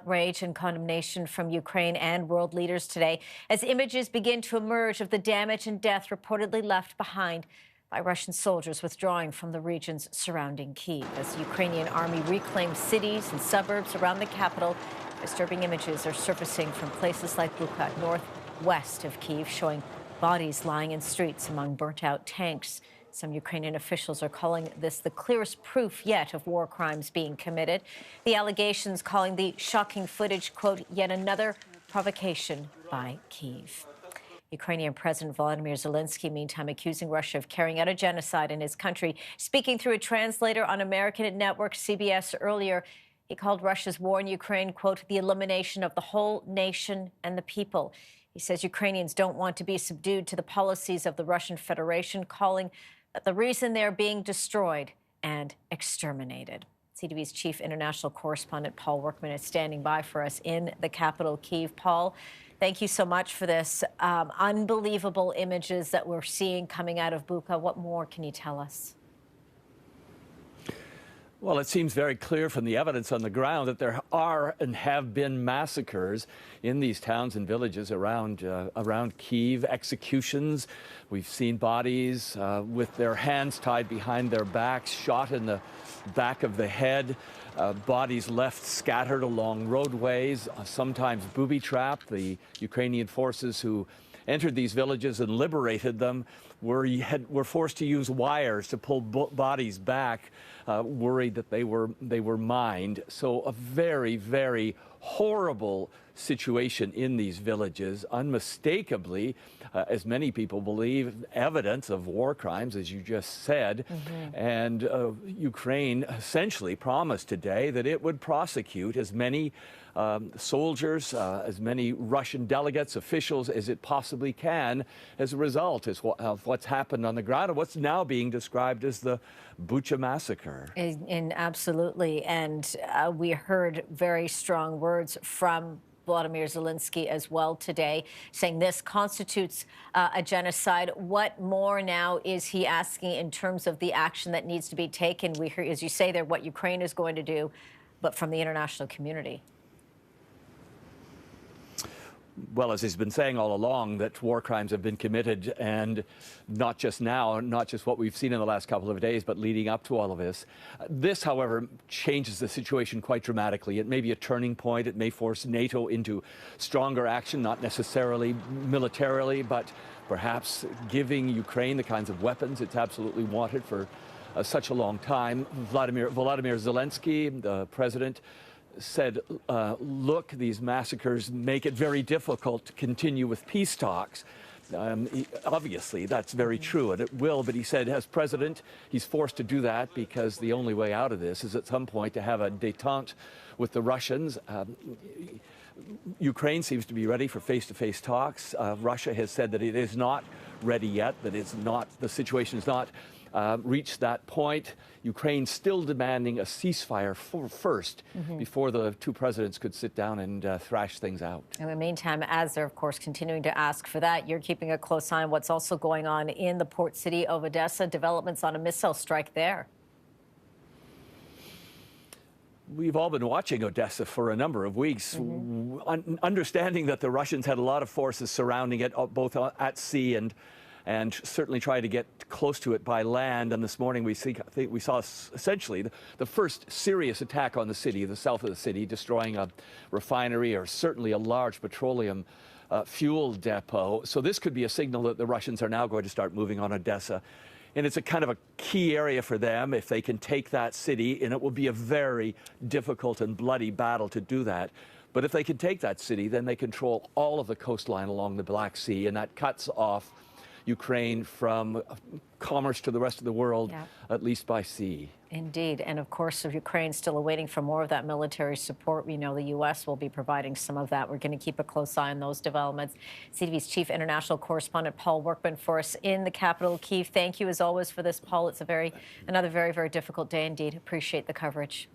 Rage and condemnation from Ukraine and world leaders today as images begin to emerge of the damage and death reportedly left behind by Russian soldiers withdrawing from the regions surrounding Kyiv. As the Ukrainian army reclaims cities and suburbs around the capital, disturbing images are surfacing from places like Bucha, northwest of Kyiv, showing bodies lying in streets among burnt-out tanks. Some Ukrainian officials are calling this the clearest proof yet of war crimes being committed. The allegations calling the shocking footage, quote, yet another provocation by Kyiv. Ukrainian President Volodymyr Zelensky, meantime, accusing Russia of carrying out a genocide in his country. Speaking through a translator on American network CBS earlier, he called Russia's war in Ukraine, quote, the elimination of the whole nation and the people. He says Ukrainians don't want to be subdued to the policies of the Russian Federation, calling that the reason they're being destroyed and exterminated. CTV's chief international correspondent Paul Workman is standing by for us in the capital, Kyiv. Paul, thank you so much for this. Unbelievable images that we're seeing coming out of Bucha. What more can you tell us? Well, it seems very clear from the evidence on the ground that there are and have been massacres in these towns and villages around Kyiv, executions. We've seen bodies with their hands tied behind their backs, shot in the back of the head, bodies left scattered along roadways, sometimes booby-trapped. The Ukrainian forces who entered these villages and liberated them were forced to use wires to pull bodies back, worried that they were mined. So a very, very horrible situation in these villages, unmistakably, as many people believe, evidence of war crimes, as you just said. And Ukraine essentially promised today that it would prosecute as many soldiers, as many Russian delegates, officials as it possibly can as a result of what's happened on the ground and what's now being described as the Bucha massacre. Absolutely. And we heard very strong words from Volodymyr Zelensky as well today, saying this constitutes a genocide. What more now is he asking in terms of the action that needs to be taken? We hear, as you say there, what Ukraine is going to do, but from the international community. Well, as he's been saying all along, that war crimes have been committed, and not just now, not just what we've seen in the last couple of days, but leading up to all of this. This, however, changes the situation quite dramatically. It may be a turning point. It may force NATO into stronger action, not necessarily militarily, but perhaps giving Ukraine the kinds of weapons it's absolutely wanted for such a long time. Volodymyr Zelensky, the president, said, look, these massacres make it very difficult to continue with peace talks. Obviously, that's very true, and it will, but he said as president, he's forced to do that because the only way out of this is at some point to have a détente with the Russians. Ukraine seems to be ready for face-to-face talks. Russia has said that it is not ready yet, that the situation is not reached that point. Ukraine still demanding a ceasefire first before the two presidents could sit down and thrash things out. In the meantime, as they're, of course, continuing to ask for that, you're keeping a close eye on what's also going on in the port city of Odessa, developments on a missile strike there. We've all been watching Odessa for a number of weeks, understanding that the Russians had a lot of forces surrounding it, both at sea and certainly try to get close to it by land. And this morning we saw essentially the first serious attack on the city, the south of the city, destroying a refinery or certainly a large petroleum fuel depot. So this could be a signal that the Russians are now going to start moving on Odessa. And it's a kind of a key area for them if they can take that city, and it will be a very difficult and bloody battle to do that. But if they can take that city, then they control all of the coastline along the Black Sea, and that cuts off Ukraine from commerce to the rest of the world, at least by sea. Indeed. And of course, Ukraine still awaiting for more of that military support. We know the U.S. will be providing some of that. We're going to keep a close eye on those developments. CTV's chief international correspondent Paul Workman for us in the capital, Kyiv. Thank you as always for this, Paul. It's another very, very difficult day indeed. Appreciate the coverage.